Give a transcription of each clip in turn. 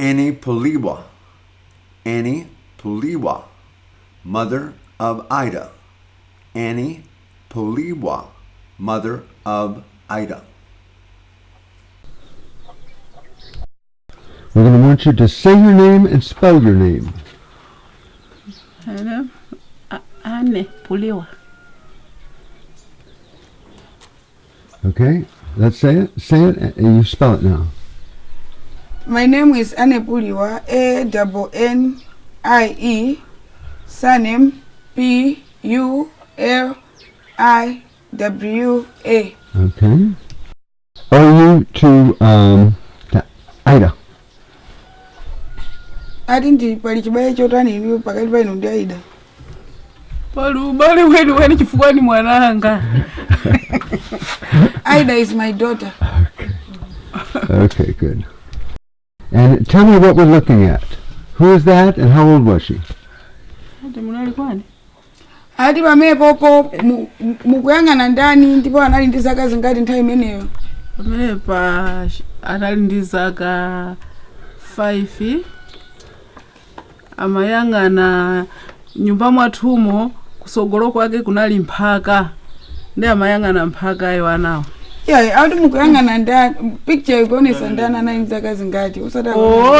Annie Puliwa. Annie Puliwa, mother of Ida. Annie Puliwa, mother of Ida. We're going to want you to say your name and spell your name. Hello. Anne Puliwa. Okay, let's say it. Say it, and you spell it now. My name is Anne Puliwa, A-N-N-I-E, surname P-U-L-I-W-A. Okay. Are you to Ida? Ati pali chibaya chotani iliyo pakati paino ndi Aida. Palubale weni chifukwani mwananga. Aida is my daughter. Okay, good. And tell me what we're looking at. Who is that and how old was she? Ati pamene popo mukuyang'ana ndani ndipo anali ndi zaka zingati nthawi imeneyo? Pamene pa anali ndi zaka 5. Amayang'ana nyumba mwathumo kusogolo kwake kunali mphaka. Ndi amayang'ana mphaka ayo anawo. Yeah, ati mukuyang'ana ndani picture ikuonesa ndani anali ndi zaka zingati?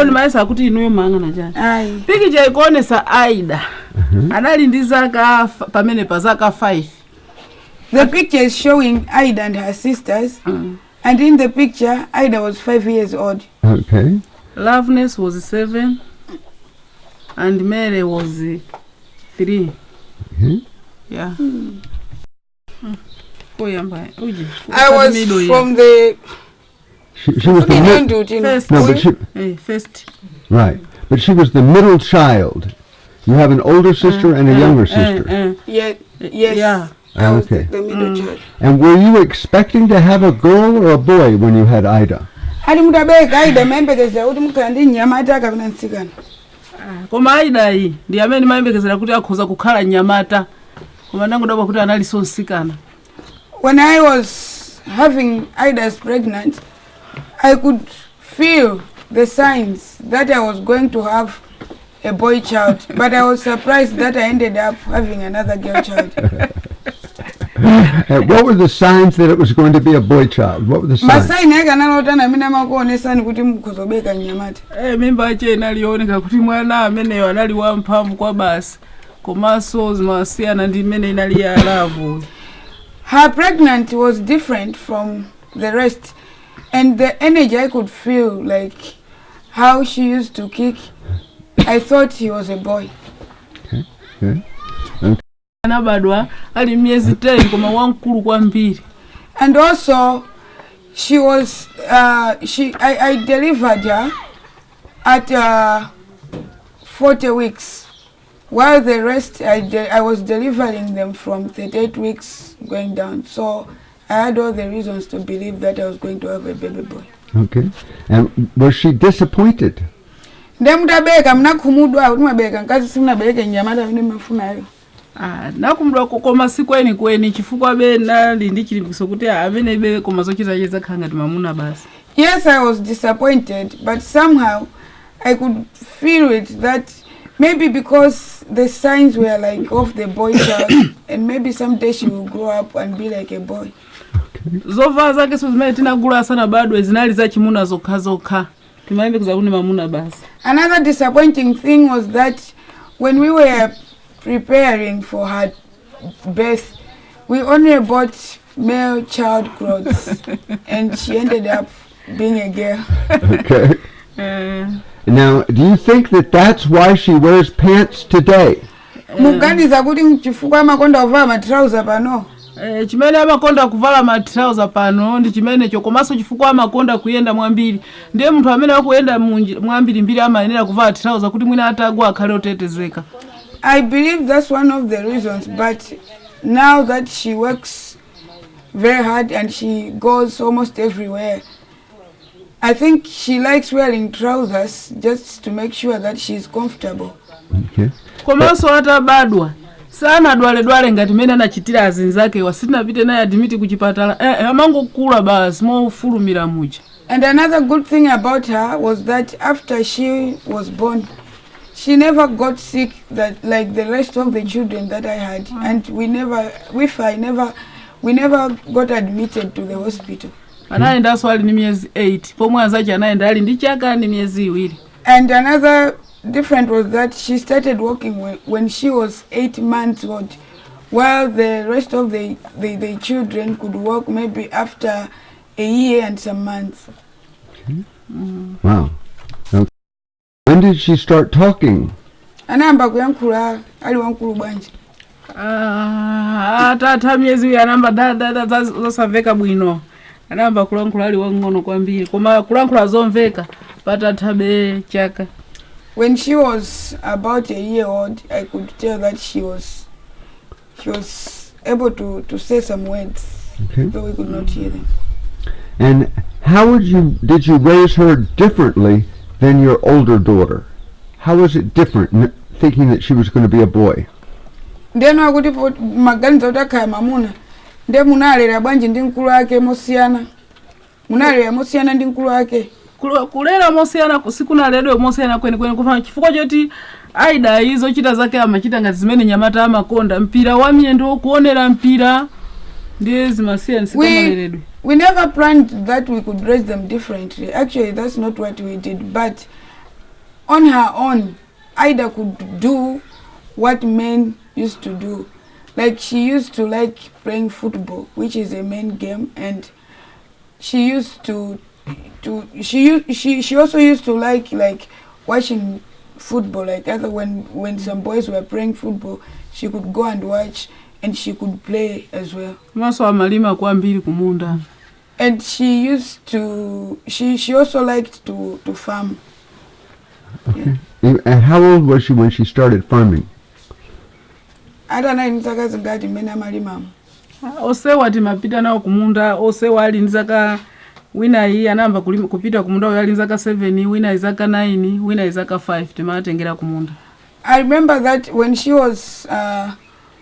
Nimayesa kuti inuyo mayang'ana chani. Ayi. Picture ikuonesa Aida. Anali ndi zaka pamene pa zaka 5. The picture is showing Aida and her sisters. And in the picture, Aida was 5 years old. Okay. Loveness was 7. And Mary was 3. Yeah. I was from the... She was the first. No, but she... First. Right. But she was the middle child. You have an older sister and a younger sister. Yes. Yeah. I was Okay. the middle child. And were you expecting to have a girl or a boy when you had Ida? Ati mutabeka Aida mayembekezera kuti mukhala ndi nyamata kapena mtsikana. Koma Aida iyi ndi amene mayembekezera kuti akhoza kukhala nyamata. Koma nangodabwa kuti anali sonsikana. When I was having Ida's pregnant, I could feel the signs that I was going to have a boy child, but I was surprised that I ended up having another girl child. What were the signs that it was going to be a boy child? What were the signs? Masaini yake analotana mina makuonesani kuti mukuzobeka nyamata. Mimba ache inalioneka kuti mwana ameneyo anali wamphamvu kwa basi. Komanso zimasiyana ndi imene inali ya lavu. Her pregnancy was different from the rest, and the energy I could feel, like how she used to kick, I thought he was a boy. Okay. Anabadwa ali miezi 10 koma wankulu kwambiri. And also she was I delivered her at 40 weeks, while the rest I was delivering them from 38 weeks going down. So I had all the reasons to believe that I was going to have a baby boy. Okay. And was she disappointed? Ndemudabeka mnakhumudwa kuti mabeka nkazi simunabeke nyamata amene mafunayo. Nakumudwa koma sikweni chifukwa be nali ndi chilimbikiso kuti amene be koma zochita cheza khanga ndi mamuna basi. Yes, I was disappointed, but somehow I could feel it that maybe because the signs were like of the boy child, and maybe someday she will grow up and be like a boy. Okay. Zova zake zimene tinagula sana bado zinali za chimuna zokha. Timayembekeza kuti mamuna basi. Another disappointing thing was that when we were preparing for her birth, we only bought male child clothes and she ended up being a girl. Okay. Now, do you think that that's why she wears pants today? Muganiza kuti chifukwa amakonda kuvala matrauza pano. Chimene amakonda kuvala matrauza pano ndi chimene chokomaso chifukwa amakonda kuyenda mwambiri. Ndiye munthu amene akuyenda mwambiri mbiri amayenera kuvala trauza kuti mwina atagwa akhale otetezeka. I believe that's one of the reasons, but now that she works very hard and she goes almost everywhere, I think she likes wearing trousers just to make sure that she's comfortable. Okay. Komanso atabadwa sana dwale ngati mene anachitira azinzake wasitinapite naye admit kuchipatala amangokula basi mofulumira muja. And another good thing about her was that after she was born, she never got sick that like the rest of the children that I had, and we never got admitted to the hospital. anaenda swali ni miezi 8 pomwe anzache anaenda ali ndi chaka ni miezi 2. And another different was that she started working when she was 8 months old, while the rest of the children could work maybe after a year and some months. Wow. Okay. When did she start talking? Anamba kuyankhula ali wankulu bwanji. Atatha miezi 2 anamba dada zosamveka bwino. Anamba kulankhula ali wang'ono kwambiri koma kulankhula zomveka patathabe chaka. When she was about a year old, I could tell that she was able to say some words, Okay. though we could not hear them. And how did you raise her differently than your older daughter? How was it different, thinking that she was going to be a boy? Ndeno akuti maganizo otakhala mamuna nde munalera bwanji ndi mkulu ake mosiyana. Munalera mosiyana ndi mkulu ake. Kulera mosiyana sikunaleredwe mosiyana kwenikweni kufana chifukwa choti Aida izo chita zake amachita ngati zimene nyamata amakonda mpira wa miyendo kuonera mpira ndiye zimasiyana sikamaleredwe. We never planned that we could raise them differently. Actually, that's not what we did. But on her own, Aida could do what men used to do. Like she used to like playing football, which is a main game, and she used she also used to like watching football. Like when some boys were playing football, she could go and watch, and she could play as well. Maso amalima kwambiri kumunda. And she used to she also liked to farm. Okay. And how old was she when she started farming? Adana inzaka zingati mena malima. Osewa timapita nawo kumunda, osewa ali nzaka wina iyi anamba kupita kumunda yali nzaka 7, wina izaka 9, wina izaka 5 timatengera kumunda. I remember that when she was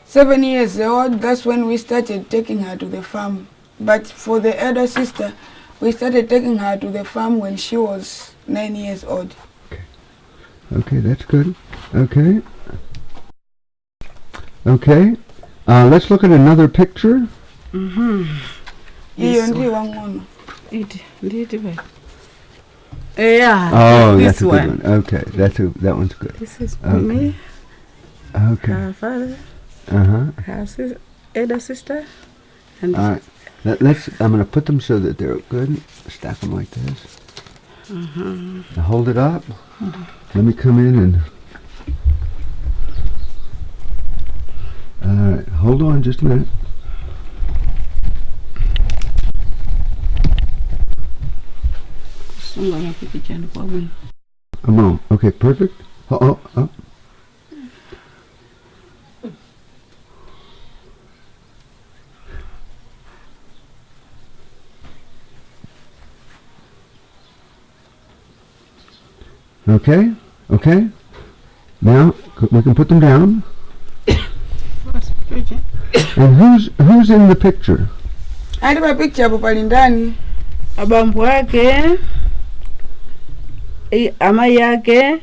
7 years old, that's when we started taking her to the farm. But for the elder sister, we started taking her to the farm when she was 9 years old. Okay, that's good. Okay. Okay. Let's look at another picture. Iyo ndi wang'ono. Yeah. Oh, this that's a one. good one. Okay, that one's good. This is Okay. me, Okay. her father, Uh-huh. her elder sister, and All right. I'm going to put them so that they're good. Stack them like this. Now hold it up. Let me come in and... All right. Hold on just a minute. A moment. Okay, perfect. Oh. Okay. Now we can put them down. And who's in the picture? Ali pa picture apo pali ndani. abambo yake, amai yake,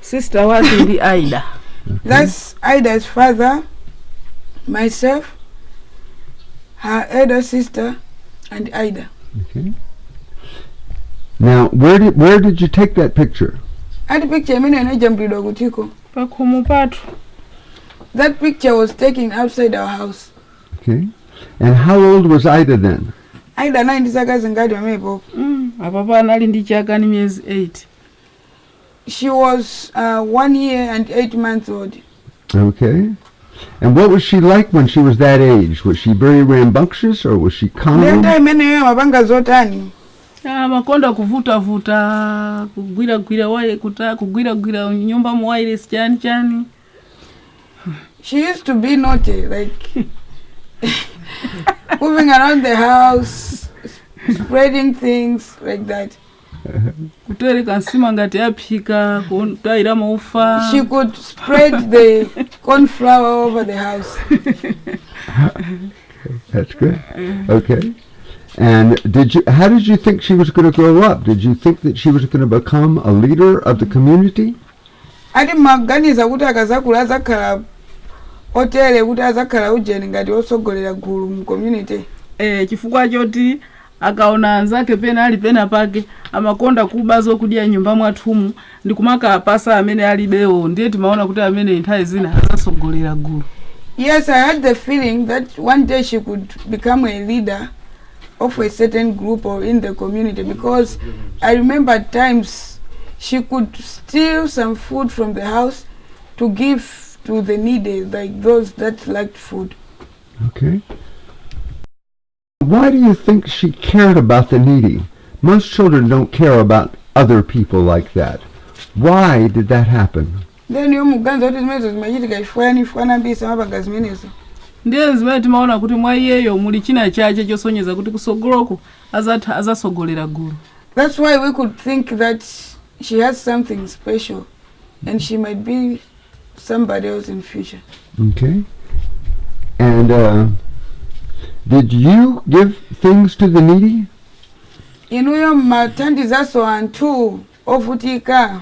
sister wake ndi Aida. That's Aida's father, myself, her elder sister, and Aida. Okay. Now, where did you take that picture? Ati picture imene inajambulidwa kutiko. Pakhomo pathu. That picture was taken outside our house. Okay. And how old was Aida then? Aida nayi ndi zaka zingati pamenepo. Apapa anali ndi chaka ni miezi 8. She was 1 year and 8 months old. Okay. And what was she like when she was that age? Was she very rambunctious or was she calm? Ndenda imeneyo amapanga zotani. Makonda kuvutavuta, kugwira wale kugwira nyumba mu wireless chani. She used to be naughty, like moving around the house, spreading things like that. Kutereka nsima ngati aphika, kutaira maufa. She could spread the corn flour over the house. That's good. Okay. And how did you think she was going to grow up? Did you think that she was going to become a leader of the community? ati maganiza kuti akazakula azakhala otere kuti azakhala ujeni ngati osogolera gulu mu community. Chifukwa choti akaona anzake pena ali pena pake amakonda kuba zokudya nyumba mwathumu ndi kumakapasa amene alibewo ndiye timaona kuti amene nthawi zina azasogolera gulu. Yes, I had the feeling that one day she could become a leader of a certain group or in the community, because I remember at times she could steal some food from the house to give to the needy, like those that lacked food. Okay. Why do you think she cared about the needy? Most children don't care about other people like that. Why did that happen? Then you muganza kuti zimenezo zimachitika ifwana mbisa mapanga zimenezo. Ndiye zimene timaona kuti mwa iyeyo muli china chache chosonyeza kuti kusogoloko azasogolera gulu. That's why we could think that she has something special and she might be somebody else in future. Okay. And did you give things to the needy? Inuyo mathandizaso anthu ovutika.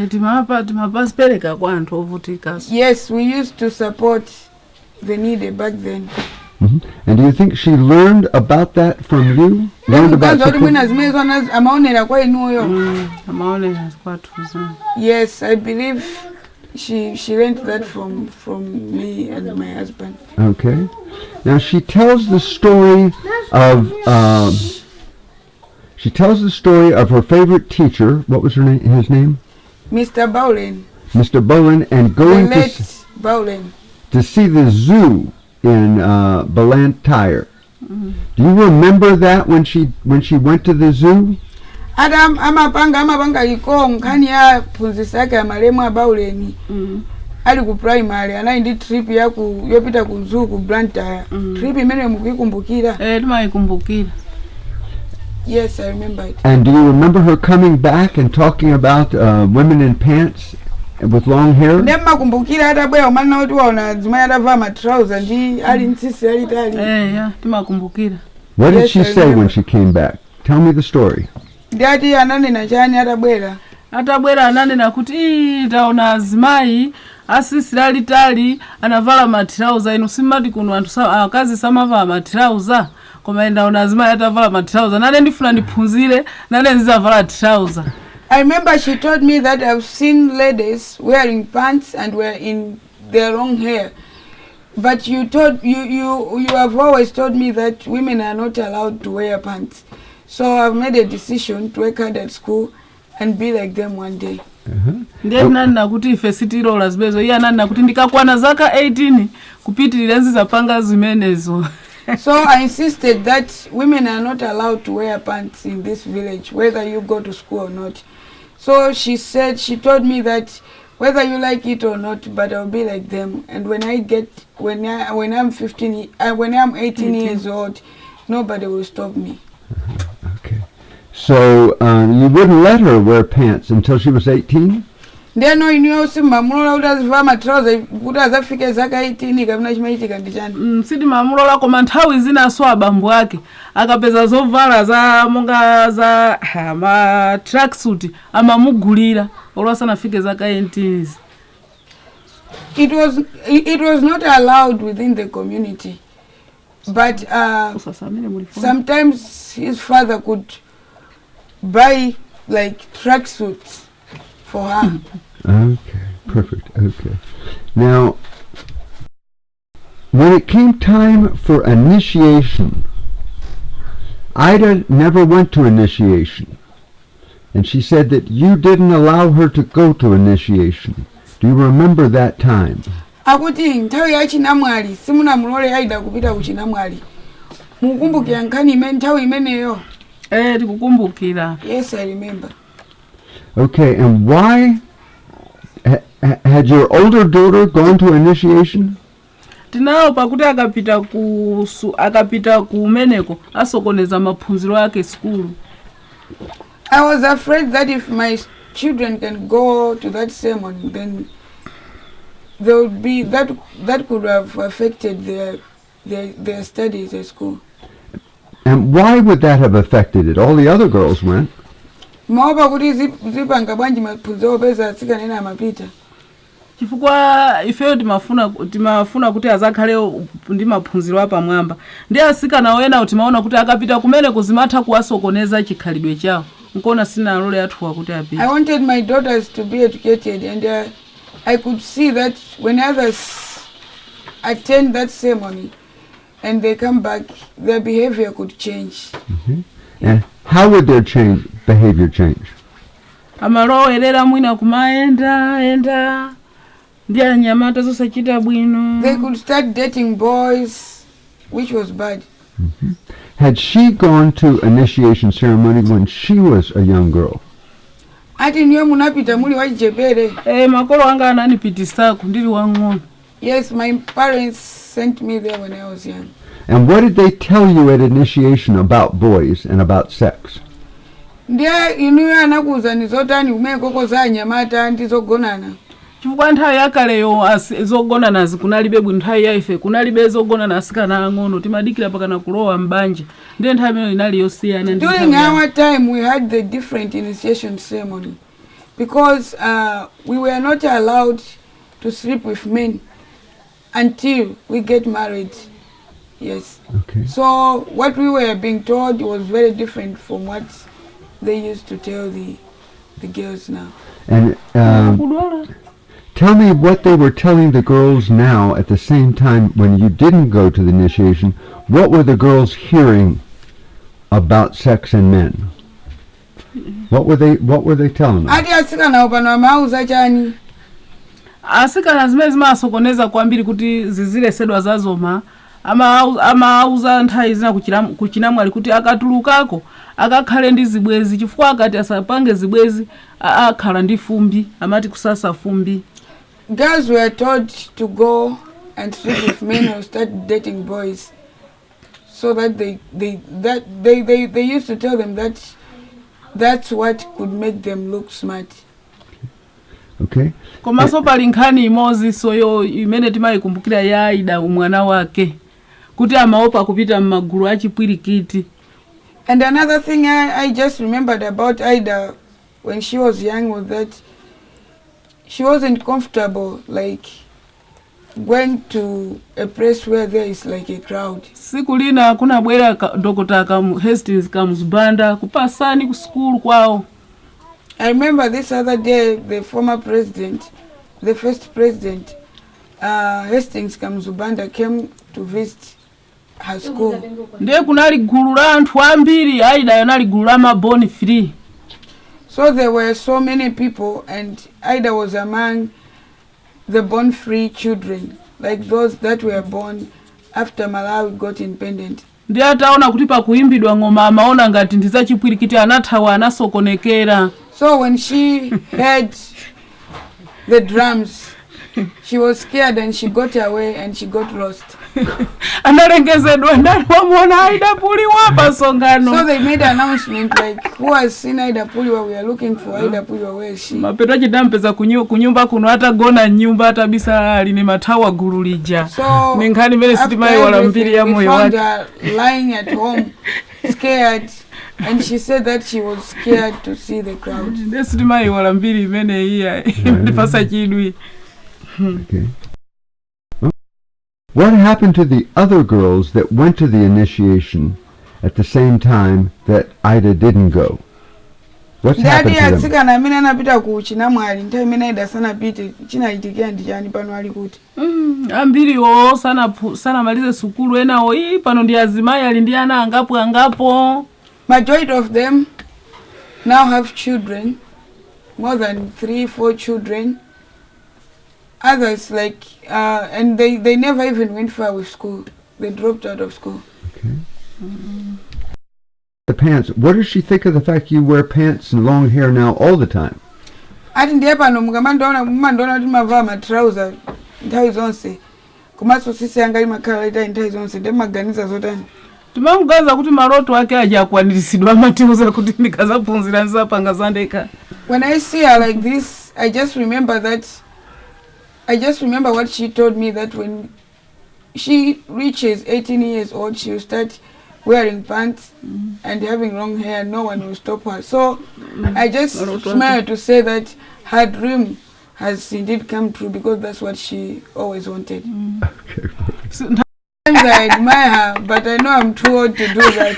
Timapasipereka kwa anthu ovutika. Yes, we used to support the needy back then. Mm-hmm. And do you think she learned about that from you? Learned about amaonera kwa inuyo. Amaonera kwathu. Yes, I believe she learned that from me and my husband. Okay. Now she tells the story of her favorite teacher. What was his name? Mr. Bowlen. Mr. Bowlen, and going to see the zoo in Blantyre. Mm-hmm. Do you remember that when she went to the zoo? Adam amapanga liko nkhani ya phunzitsi yake ya malemu a Bowlen. Ali ku primary anayi ndi trip yopita ku zoo ku Blantyre. Trip imene mukikumbukira? Timayikumbukira. Yes, I remember it. And do you remember her coming back and talking about women in pants with long hair? Ndemakumbukira atabwera umana kuti waona dzimai atavala matrauza ndi ali ntsisi alitali. Timakumbukira. What did she say when she came back? Tell me the story. Ndati ananena chani atabwera? Atabwera ananena kuti taona azimai asisi alitali anavala matrauza inu simati kuno anthu akazi samavala matrauza. Koma ndaona azimai atavala matrauza nane ndifuna ndiphunzire nane ndizavala trouser. I remember she told me that I've seen ladies wearing pants and were in their long hair. But you have always told me that women are not allowed to wear pants. So I've made a decision to work hard at school and be like them one day. Ndiye nani kuti ife city rollers bezo iya nani kuti ndikakwana zaka 18 kupitirira nzizapanga zimenezo. So I insisted that women are not allowed to wear pants in this village, whether you go to school or not. So she told me that whether you like it or not, but I'll be like them. And when I'm 18 years old, nobody will stop me. Okay. So you wouldn't let her wear pants until she was 18? Ndeno iniyo simamulola kuti azivala matrauza kuti azafike zaka 18 kapena chimachitika ndi chani. Sidi mamulola koma nthawi zinaso abambo ake akapeza zovala za monga za ma tracksuit amamugulira olwasanafike zaka 18. It was not allowed within the community, but sometimes his father could buy like tracksuits for her. Okay, perfect. Okay. Now, when it came time for initiation, Ida never went to initiation. And she said that you didn't allow her to go to initiation. Do you remember that time? Akuti nthawi ya chinamwali simunamulole Aida kupita ku chinamwali. Mukumbukira nkhani imene nthawi imeneyo? Tikukumbukira. Yes, I remember. Okay, and why had your older daughter gone to initiation? Tinawo pakuti akapita ku meneko asokoneza maphunziro yake school. I was afraid that if my children can go to that sermon, then there would be that could have affected their studies at school. And why would that have affected it? All the other girls went. maopa kuti zipanga bwanji maphunziro opeza atsikana ena amapita. chifukwa ifeyo timafuna kuti azakhale ndi maphunziro apamwamba ndi asikana oyena timaona kuti akapita kumene kuzimatha kuwasokoneza chikhalidwe chawo nkona sina lole athuwa kuti apite. I wanted my daughters to be educated, and I could see that when others attend that ceremony and they come back, their behavior could change. And how would their behavior change? amalowerera mwina kumaenda ndi anyamata zosachita bwino. They could start dating boys, which was bad. Had she gone to initiation ceremony when she was a young girl? Ati niyo munapita muli wachipere. Makolo anga ananipitisako ndili wang'ono. Yes, my parents sent me there when I was young. And what did they tell you at initiation about boys and about sex? Ndiye inuyo anakuza zotani kumene koko za anyamata ndizogonana. chifukwa nthawi yakaleyo zogonana zikunalibe bwino. Nthawi yaife kunalibe zogonana asikana ang'ono timadikira pakana kulowa mbanja ndiye nthawi imene inali yosiyana. During our time we had the different initiation ceremony because we were not allowed to sleep with men until we get married. Yes. Okay. So what we were being told was very different from what they used to tell the girls now. And tell me what they were telling the girls now at the same time when you didn't go to the initiation. What were the girls hearing about sex and men? What were they telling them? Ati asikana opano amauza chani. asikana zimene zimasokoneza kwambiri kuti zizilesedwa zazoma amauza nthawi zina kuchinamwali kuti akatulukako akakhale ndi zibwezi chifukwa akati asapange zibwezi akhala ndi fumbi amati kusasa fumbi. Girls were told to go and sleep with men or start dating boys, so that they used to tell them that that's what could make them look smart. Okay. Komanso pali nkhani imodzi soyo imene timayikumbukira ya Aida umwana wake kuti amaopa kupita m'magulu achipwirikiti. And another thing I just remembered about Aida when she was young was that she wasn't comfortable like going to a place where there is like a crowd. Siku lina kunabwera Dr. Hastings Kamuzibanda kupasani ku school kwawo. I remember this other day the former president, the first president, Hastings Kamuzibanda came to visit her school. Ndiye kunali gulu la anthu ambiri Aida yonali gulu la maboni free. So there were so many people and Aida was among the born free children, like those that were born after Malawi got independent. Ndiye ataona kuti pakuimbidwa ngoma amaona ngati ndiza chipwirikiti anathawa anasokonekera. So when she heard the drums, she was scared and she got away and she got lost. Analengezedwa ndani wamuona Aida Puliwa pasongano. So they made an announcement like, who has seen Aida Puliwa? We are looking for Aida Puliwa. Where is she? Mapeto chidampeza kunyumba kuno hata gona nyumba hata bisa ali mathawa gulu lija. So ningani mele sitimai wala mbiri ya moyo wake. We found her lying at home, scared, and she said that she was scared to see the crowd. Sitimai wala mbiri mene iya ndipasa chidwi. Okay. What happened to the other girls that went to the initiation at the same time that Aida didn't go? What's happened to them? Asikana amene anapita ku chinamwali nthawi imene Aida sanapite chinachitikira ndi chani pano ali kuti? Ambiriwo sanamalize sukulu enawo pano ndi azimayi ali ndi ana angapo. Majority of them now have children, more than 3-4 children. Others like and they never even went far with school. They dropped out of school. Okay. The pants. What does she think of the fact you wear pants and long hair now all the time? Ati ndiye pano mumandoona kuti mava matrauser nthawi zonse. Komanso sisi anga imakhala ita nthawi zonse ndemaganiza zotani. Timamugaza kuti maloto ake ajakwaniritsidwa amatiuza kuti ndikazaphunzira nzapanga zandeka. When I see her like this, I just remember what she told me, that when she reaches 18 years old, she will start wearing pants and having long hair, no one will stop her. So I just smile to say that her dream has indeed come true, because that's what she always wanted. So, Sometimes I admire her, but I know I'm too old to do that.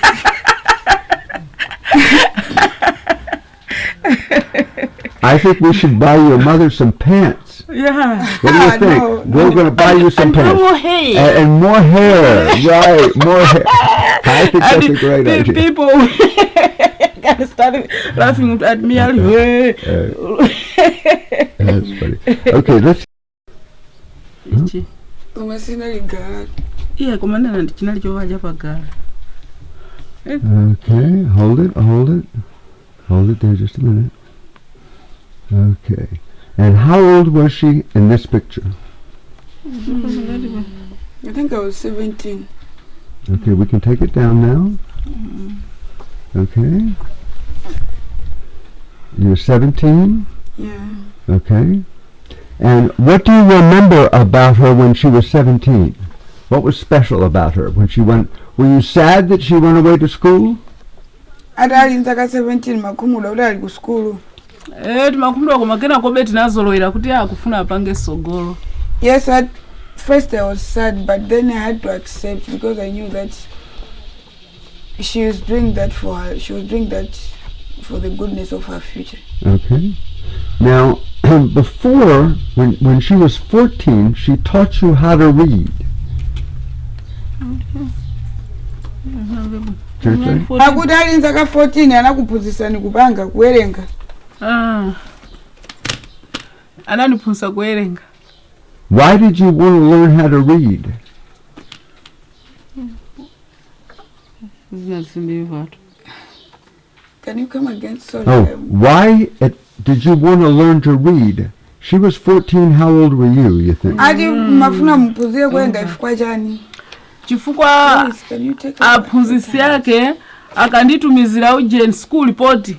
I think we should buy your mother some pants. yeah. What do you think? No, We're going to buy you some pants. More hair. And more hair. Right, more hair. I think that's a great the idea. People can start laughing at me. That's funny. Okay, let's. Ichi. Koma sina ligala. Iya komanda ndi chinali chovaja pagala. Okay, hold it. Hold it there just a minute. Okay. And how old was she in this picture? I think I was 17. Okay, we can take it down now. Okay. You're 17? Yeah. Okay. And what do you remember about her when she was 17? What was special about her when she went? Were you sad that she went away to school? Adali ntaka 17 makumula udali ku school. Timakumbuka koma kenako beti nazolowera kuti akufuna apange sogolo. Yes, at first I was sad, but then I had to accept, because I knew that she was doing that for her. She was doing that for the goodness of her future. Okay. Now, before, when she was 14, she taught you how to read. Church? Akudali ntaka 14 anakuphunzitsa kupanga kuwerenga. Anandiphunzitsa kuwerenga. Why did you want to learn how to read? Can you come again? Sorry. Oh, why did you want to learn to read? She was 14. How old were you think? Ati mafuna mphunzire kuwerenga ifukwa chani? Chifukwa Please, can you take aphunzitsi yake akanditumizira uje school report.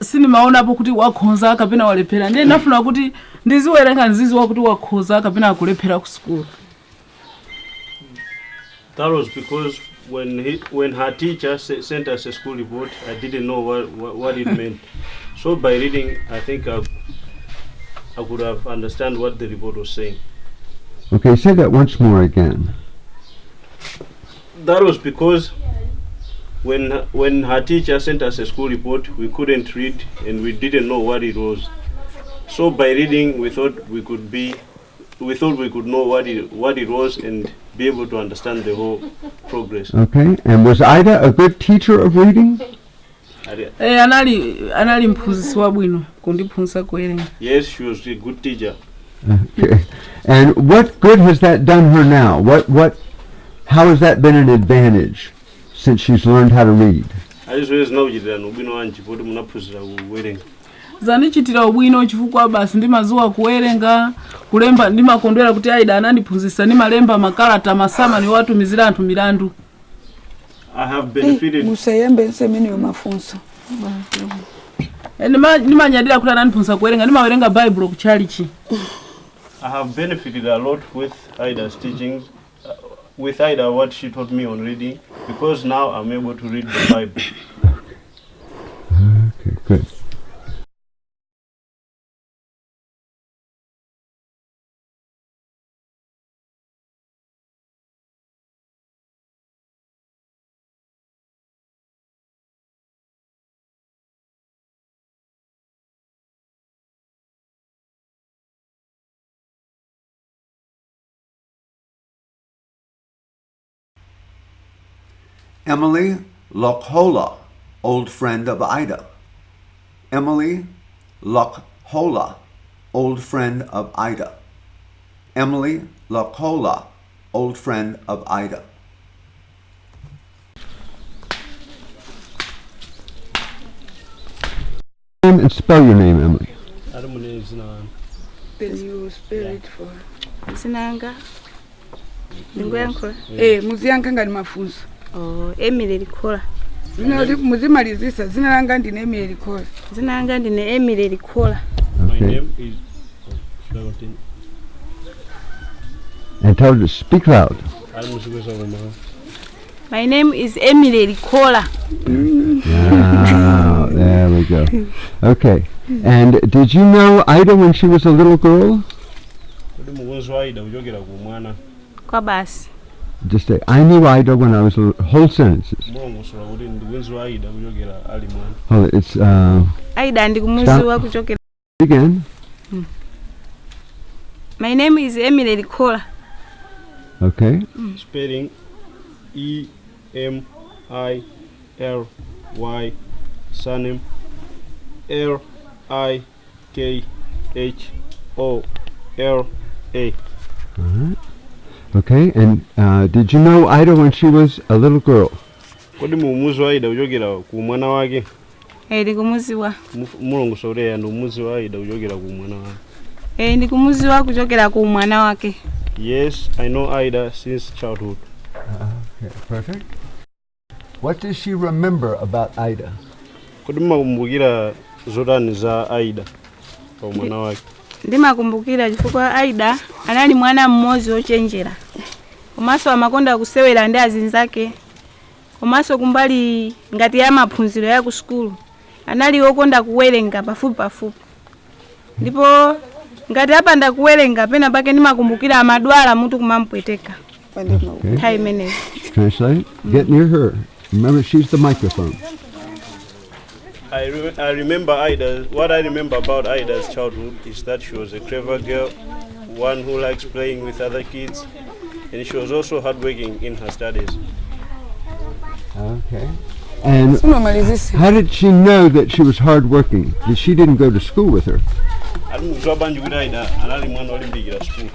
Sinimaonapo kuti wakhoza kapena walephera. Ndiye nafuna kuti ndiziwerenga nziziwa kuti wakhoza kapena akulephera ku school. That was because when her teacher sent us a school report, I didn't know what it meant. So by reading, I think I could have understand what the report was saying. Okay, say that once more again. That was because when her teacher sent us a school report, we couldn't read and we didn't know what it was. So by reading, we thought we could know what it was and be able to understand the whole progress. Okay, and was Ida a good teacher of reading? Anali mphunzitsi wabwino kundiphunzitsa kuwerenga. Yes, she was a good teacher. Okay. And what good has that done her now? How has that been an advantage since she's learned how to read? Zanichitira ubwino chifukwa basi ndimazuwa kuwerenga kulemba ndimakondwera kuti Aida anandiphunzitsa ndimalemba makalata masama ni watumizira anthu milandu. I have benefited. Musayembe nsemeni yomafunso. Ndimanyadira kuti anandiphunzitsa kuwerenga ndimawerenga Bible ku church. I have benefited a lot with Ida's teachings. With Ida, what she taught me on reading, because now I'm able to read the Bible. Okay, good. Emily Lokhola, old friend of Ida. Emily Lokhola, old friend of Ida. Emily Lokhola, old friend of Ida. And spell your name, Emily. Then you spell it for her. Sinanga. Ndingoyankhula. Muziyankha ngati mafunso. Emily Likhola. Muzimalizisa zina langa ndine Emily Likhola. Zina langa ndine Emily Likhola. My Okay. name is. Should I continue? And tell her to speak loud. My name is Emily Likola. Ah, there we go. Okay. And did you know Ida when she was a little girl? Kodi mukunzi wa Ida kuchokera ku mwana. Kwa basi. Just say, I knew Ida when I was whole sentences. Mulongosola kuti ndikunzi wa Ida kuchokera ali mwana. Oh, it's, Aida ndikumuziwa kuchokera. again. My name is Emily Likola. Okay. Spelling E-M-I-L-Y, surname L-I-K-H-O-L-A. Alright. Okay, and did you know Ida when she was a little girl? Kodi muumuzi wa Ida kuchokera ku mwana wake. Ndikumuziwa. Mulongosoleya ndi umuzi wa Ida kuchokera ku mwana wake. Ndikumuziwa kuchokera ku mwana wake. Yes, I know Ida since childhood. Okay, perfect. What does she remember about Ida? Kodi mumakumbukira zotani za Aida pa mwana wake? Ndimakumbukira chifukwa Aida anali mwana mmodzi wochenjera. Komanso amakonda kusewera ndi azinzake. Komanso kumbali ngati ya maphunziro ya ku skulu anali wokonda kuwerenga pafupi. Ndipo ngati apanda kuwerenga pena pake ndimakumbukira amadwala mutu kumamupweteka. Okay. Nthawi imeneyo. Translate. Get near her. Remember, she's the microphone. I remember Ida. What I remember about Ida's childhood is that she was a clever girl, one who likes playing with other kids, and she was also hardworking in her studies. Okay. And Sinomalizisi. how did she know that she was hardworking? That she didn't go to school with her? Alimukuziwa banji kuti Ida anali mwana olimbikira school.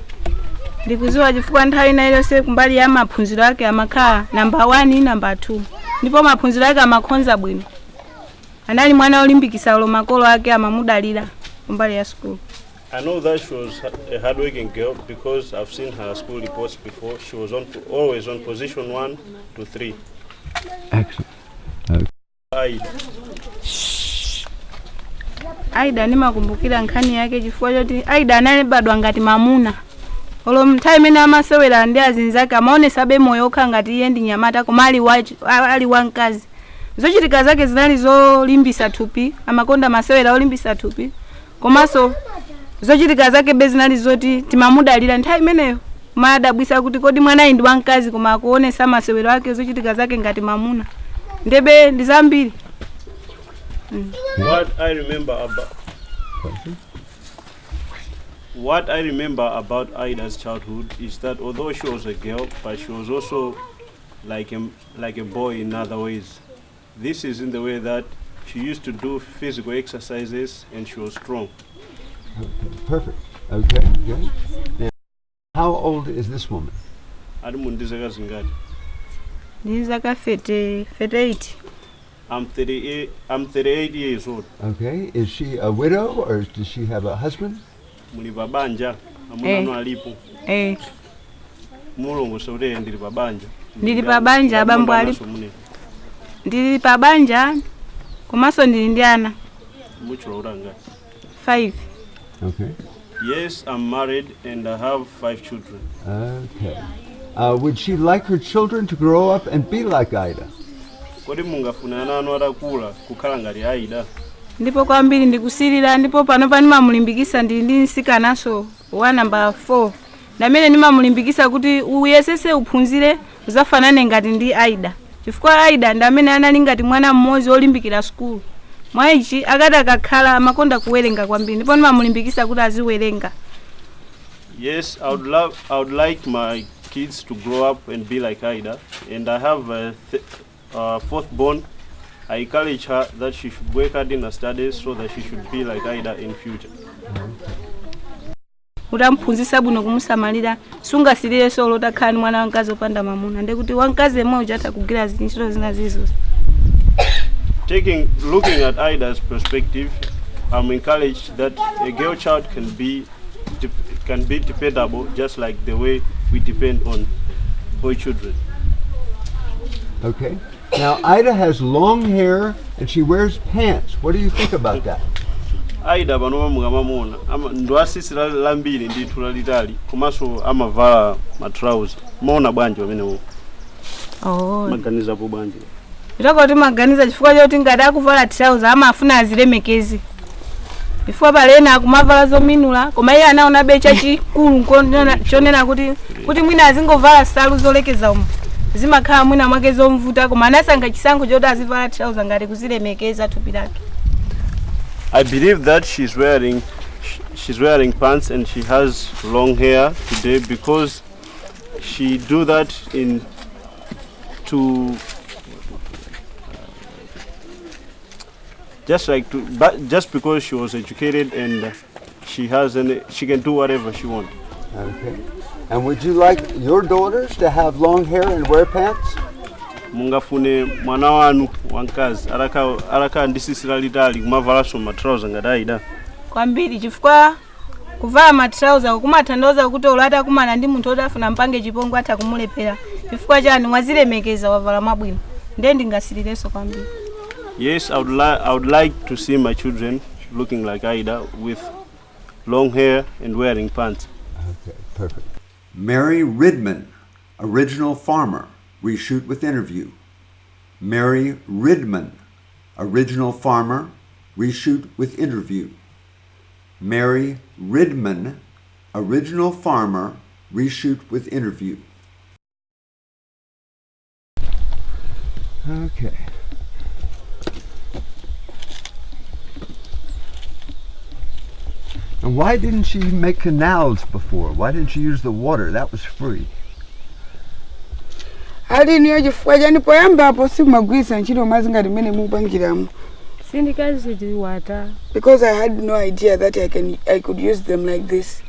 Ndikuziwa chifukwa nthawi inayonse kumbali ya maphunziro ake amakhala number 1 number 2. Ndipo maphunziro ake amakhonza bwino. Anali mwana olimbikisa ulo makolo ake amamudalira kumbali ya school. I know that she was a hardworking girl because I've seen her school reports before. She was always on position 1 to 3. Excellent. Ida. Aida ndimakumbukira nkhani yake chifukwa choti Aida analibadwa ngati mamuna. Olo nthawi imene amasewera ndi azinzake amaonesabe moyo okha ngati iye ndi nyamata koma ali wamkazi. Zochitika zake zinali zolimbisa thupi, amakonda masewera olimbisa thupi. Komanso zochitika zake be zinali zoti timamudalira nthawi imeneyo. Madabwisa kuti kodi mwanayi ndi wamkazi koma akuonesa masewero ake zochitika zake ngati mamuna. Ndebe ndi zambiri. What I remember about Ida's childhood is that although she was a girl, but she was also like a boy in other ways. This is in the way that she used to do physical exercises and she was strong. Perfect. Okay, good. Now, how old is this woman? Adimundizaka zingati. Ndi zaka 38. I'm 38 years old. Okay, is she a widow or does she have a husband? Muli pabanja, amuna alipo. Mulongosoleya ndili pabanja. Ndili pabanja abambo alipo. Ndili pabanja komanso ndili ndi ana. Muchula urangati. 5. Okay. Yes, I'm married and I have 5 children. Okay. Would she like her children to grow up and be like Ida? Kodi mungafuna ana anu atakula kukhala ngati Aida? Ndipo kwambiri ndikusilira ndipo pano pani mamulimbikisa ndili ndi nsikanaso wa number 4. Ndamene ndimamulimbikisa kuti uyesese uphunzire uzafanane ngati ndi Aida. Chifukwa Aida ndamene anali ngati mwana mmodzi olimbikira school. Mwaichi akati akakhala amakonda kuwerenga kwambiri ndipo ndimamulimbikisa kuti aziwerenga. Yes, I would like my kids to grow up and be like Ida, and I have a fourth born. I encourage her that she should work hard in her studies so that she should be like Ida in future. Utamphunzisa bwino kumusamalira sungasilire solo takhala ni mwana wamkazi opanda mamuna ndekuti wamkazi mmoja atakugwira ntchito zina zizo. Looking at Ida's perspective, I'm encouraged that a girl child can be dependable just like the way we depend on boy children. Okay. Now, Ida has long hair and she wears pants. What do you think about that? Aida pano mukamamona ndo asisira lambiri ndithu lalitali komanso amavala matrousers. Maona bwanji pamenepo? Oh. Maganiza po bwanji. Ndakoti maganiza chifukwa choti ngati akuvala trouser amafuna azilemekezi. Chifukwa palena akumavala zominula koma iye anaona becha chikulu chonena kuti mwina azingovala salu zolekeza umu. Zimakhala mwina mwake zomvuta koma anasankha chisankho choti azivala trouser ngati kuzilemekeza thupi lake. I believe that she's wearing pants and she has long hair today because she do that just because she was educated and she can do whatever she wants. Okay. And would you like your daughters to have long hair and wear pants? Mungafune mwana wanu wankazi araka ndisisira litali kumavala so matrauser ngati Aida. Kwambiri chifukwa kuvala matrauser kumathandiza kuti olata kumana ndi munthu otafuna mpange chipongo atha kumulepera. Chifukwa chani mwazilemekeza wavala mabwino. Ndiye ndingasirireso kwambiri. Yes, I would like to see my children looking like Aida with long hair and wearing pants. Okay, perfect. Mary Ridman, original farmer, reshoot with interview. Mary Ridman, original farmer, reshoot with interview. Mary Ridman, original farmer, reshoot with interview. Okay. And why didn't she make canals before? Why didn't she use the water? That was free. Ali niyo chifukwa chani poyamba apo simagwisa ntchito madzi ngati mmene mupangiramo. Sindikazidziwata. Because I had no idea that I could use them like this.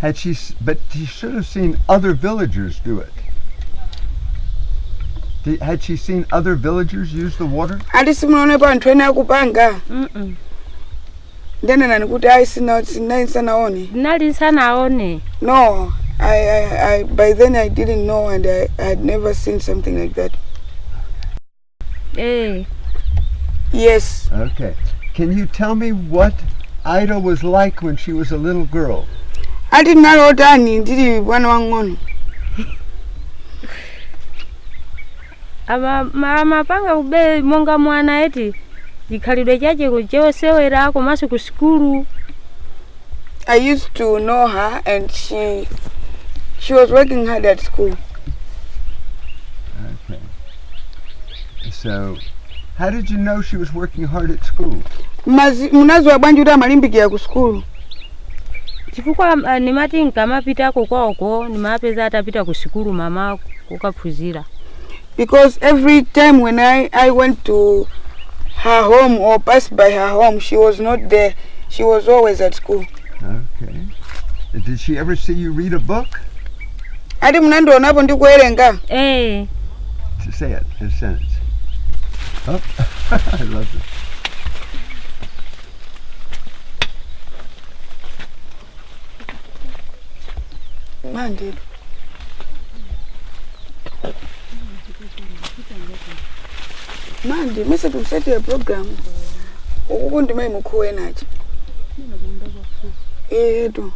Okay. But she should have seen other villagers do it. Had she seen other villagers use the water? Ali simunaonepo anthu ena akupanga. Ndene kuti ayi sinaone. Nali sanaone. No, I by then I didn't know and I had never seen something like that. Eh. Yes. Okay. Can you tell me what Ida was like when she was a little girl? I didn't know Dani, ndiri mwana wang'ono. Mama panga ube monga mwana eti ikhalidwe chache kuchewesewera komanso ku skulu. I used to know her and she was working hard at school. Okay. So, how did you know she was working hard at school? Munazwa bwanji kuti amalimbikira ku school. Chifukwa nimati nkamapitako kwako nimapeza atapita ku skulu mama kukaphunzira. Because every time when I went to her home or passed by her home, she was not there. She was always at school. Okay. Did she ever see you read a book? Ati munandionapo ndikuwerenga? Eh. To say it in a sentence. Oh, I love this. Mande. Mande, mese tusete a program. Ukukundi mai mukhuwe nachi. To.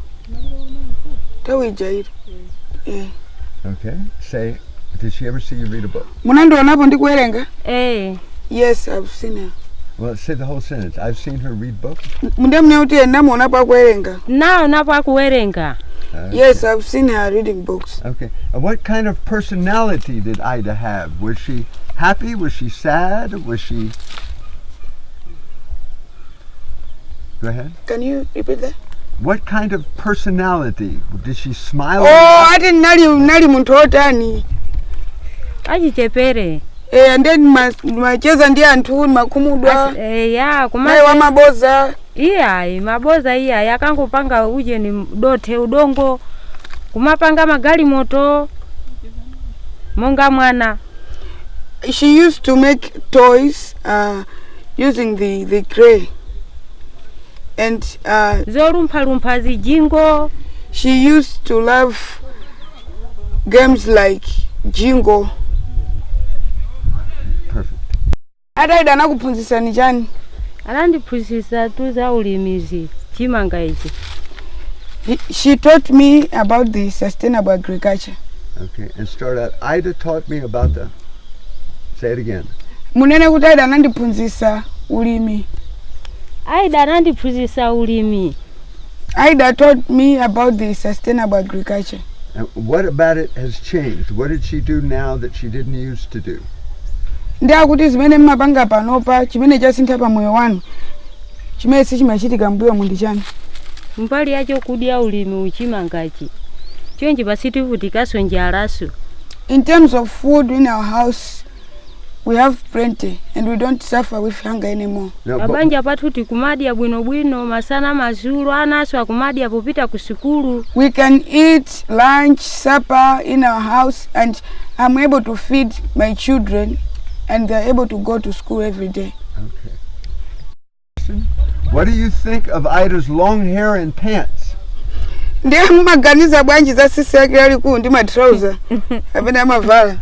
Tawi jairi. Okay. Say, did she ever see you read a book? Munandionapo ndikuwerenga? Eh. Yes, I've seen her. Well, say the whole sentence. I've seen her read books. Mundamune kuti namuonapo akuwerenga? Naonapo akuwerenga. Okay. Yes, I've seen her reading books. Okay. What kind of personality did Ida have? Was she happy? Was she sad? Was she... Go ahead. Can you repeat that? What kind of personality? Did she smile? Oh, ati nali munthu otani. Achichepere. And then macheza ndi anthu makhumudwa. Ya Mai wa maboza. Iya, maboza iya yakangopanga uje ni dothe udongo. Kumapanga magali moto. Monga mwana. She used to make toys using the clay. And zorumpha zijingo. She used to love games like jingo. Perfect. Adaida anakuphunzitsa ni chani? Anandiphunzitsa tu za ulimizi chimanga ichi. She taught me about the sustainable agriculture. Okay, and start out. Ida taught me about the. Say it again. Munene kuti Aida anandiphunzitsa ulimi. Aida anandiphunzitsa ulimi. Aida taught me about the sustainable agriculture. And what about it has changed? What did she do now that she didn't used to do? Ndiakuti zimene mmapanga panopa chimene chasintha pa moyo wanu chimene sichimachitika mbuyo mundi chani. Mbali yacho kudya ulimi uchimangachi. Chonchi pasitivutika njalaso. In terms of food in our house, we have plenty and we don't suffer with hunger anymore. No, Abanja patuti kumadya bwino masana mazulu anaso akumadya popita ku sukulu. We can eat lunch, supper in our house, and I'm able to feed my children and they're able to go to school every day. Okay. What do you think of Ida's long hair and pants? Ndiye mumaganiza bwanji za sisi yake yalikulu ndi matrauza amene amavala.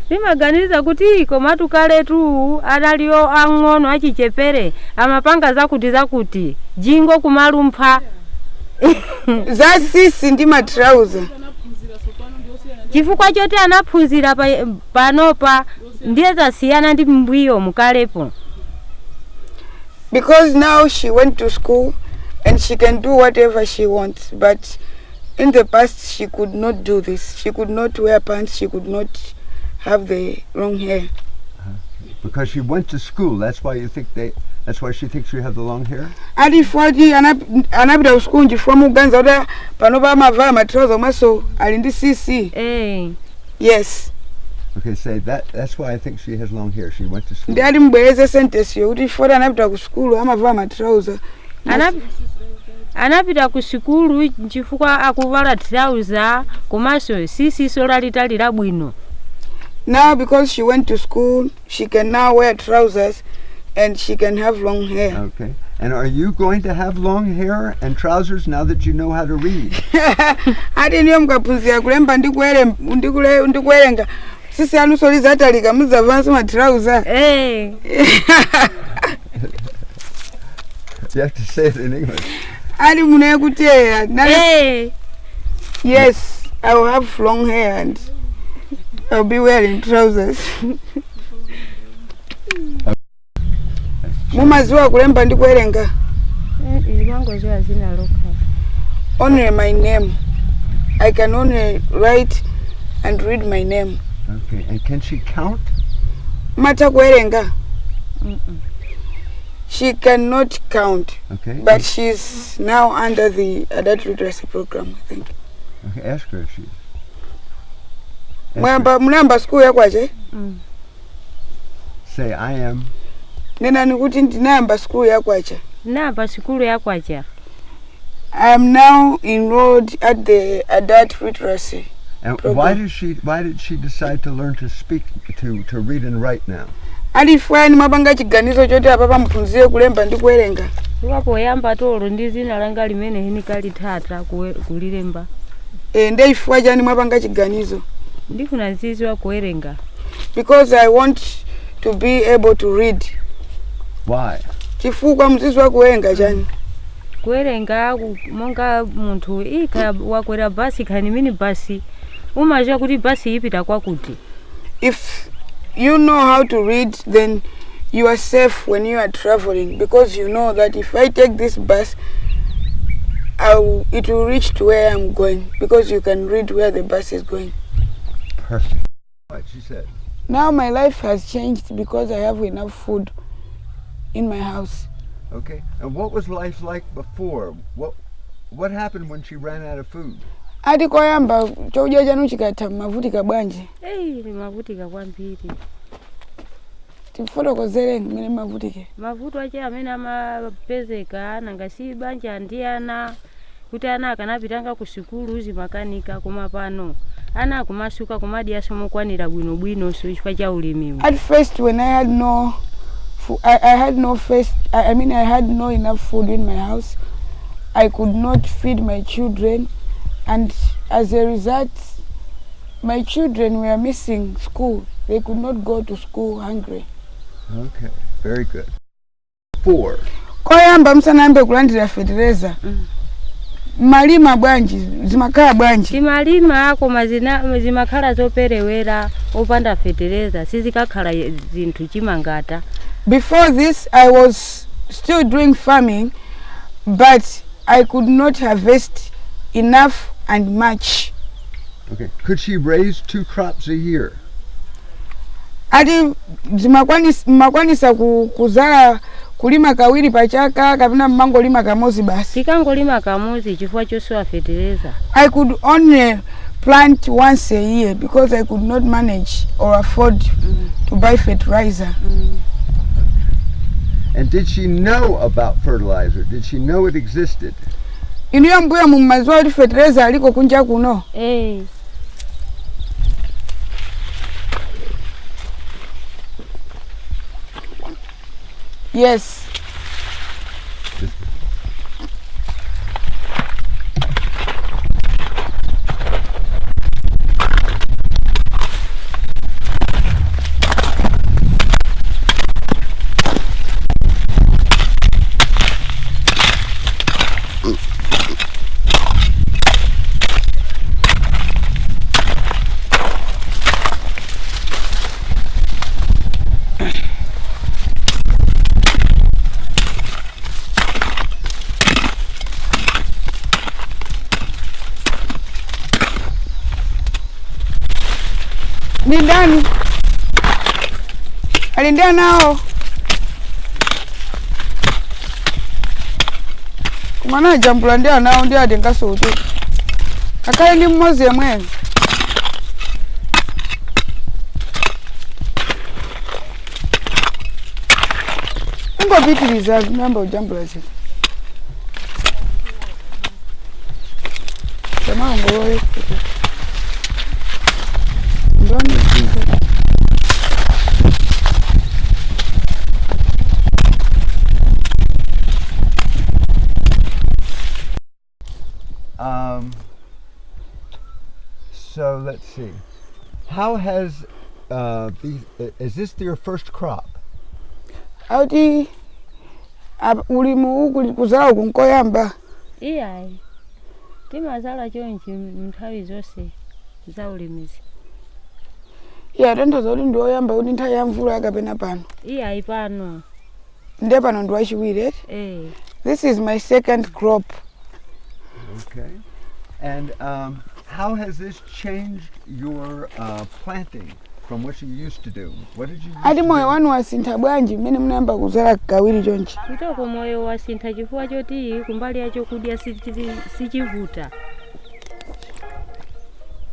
Limaganiza kuti komatu kaletu adaliyo ang'ono achichepere amapanga zakuti jingo kumalumpha. Za sisi ndi matrauza. Chifukwa choti anaphunzira panopa ndiye zasiyana ndi mbuyo mukalepo. Because now she went to school and she can do whatever she wants, but in the past she could not do this. She could not wear pants, she could not have the long hair. Because she went to school. That's why she thinks you have the long hair? Ali fwaji anapita school chifukwa muganza kuti panopa amavala matrauza maso ali ndi sisi. Yes. Okay, say that's why I think she has long hair. She went to school. Ndi ali mbwereze sentence yo kuti fwaji anapita ku school amavala matrauza. Anapita ku sukulu chifukwa akuvala trouser komanso sisi sola litalira bwino. Now because she went to school, she can now wear trousers and she can have long hair. Okay. And are you going to have long hair and trousers now that you know how to read? Ati niyo mkaphunzira kulemba ndikuwerenga. Sisi anuso lizatalika muzavanso matrauza. You have to say it in English. Ali muneye kuti yes, I will have long hair and I'll be wearing trousers. Mumaziwa kulemba ndikuwerenga? Only my name. I can only write and read my name. Okay, and can she count? Mata kuwerenga? She cannot count. Okay. But she's now under the adult literacy program, I think. Okay, ask her if she is. Mulamba school yakwache? Say I am. Nena nikuti ndinamba school yakwacha. Namba sikulu yakwacha. I am now enrolled at the adult literacy. And program. why did she decide to learn to speak to read and write now? Alifani mabanga chiganizo chote apa pamuphunzire kulemba ndi kuwerenga. Iwapo yamba tolo ndi zina langa limene hini kalitata kulilemba. Nde ifwa chani mabanga chiganizo. Ndifuna ziziwa kuwerenga. Because I want to be able to read. Why? Chifukwa mziziwa kuwerenga chani. Kuwerenga monga munthu ika wakwera basi khani mini basi. Umaziwa kuti basi ipita kwakuti. If you know how to read, then you are safe when you are traveling, because you know that if I take this bus, it will reach to where I'm going, because you can read where the bus is going. Perfect. What she said. Now my life has changed because I have enough food in my house. Okay. And what was life like before? What happened when she ran out of food? Ati koyamba chokudya chanu chikatha mavutika bwanji. Mavutika kwambiri. Tifotokozereni mene mavutike. Mavuto ache amene amapezeka nanga si banja ndiyana kuti ana akanapitanga ku sukulu zimakanika koma pano ana akumasuka kumadya somokwanira bwino so chifukwa cha ulimi. At first when I had no enough food in my house, I could not feed my children, and as a result my children were missing school. They could not go to school hungry. Okay, very good. 4. Koyamba msanambe kulandira fertilizer. malima bwanji zimakhala bwanji timalima koma zimakhala zoperewera opanda fetereza sizikakhala zinthu chimangata. Before this I was still doing farming, but I could not harvest enough and much. Okay. Could she raise 2 crops a year? Ati zimakwanisa kuzala kulima kawiri pachaka kapena mmangolima kamozi basi. Tikangolima kamozi chifukwa chosowa fetereza. I could only plant once a year because I could not manage or afford to buy fertilizer. And did she know about fertilizer? Did she know it existed? Inuyo mbuya mumazwa kuti fertilizer aliko kunja kuno. Yes. Ni ndani? Aliendea nao. Kumana jambula ndia nao ndia adenga sote. Akale ndi mmozi yemwe. Ngo bitiriza namba ujambula zile. Sema ngoroe. So let's see. How has is this your first crop? Auti ulimu kuzala kunkoyamba. Iyayi timazala chonchi nthawi zonse za ulimizi. Iya tento zoti ndioyamba kuti nthawi ya mvula akapena pano. Iyayi pano. Ndiye pano ndi wachiwiri. This is my second crop. Okay. And how has this changed your planting from what you used to do? What did you used Ati to moyo do? wanu wasintha bwanji mmene munayamba kuzala kawiri chonchi. Kitoko moyo wasintha chifukwa choti kumbali ya chokudya sichivuta.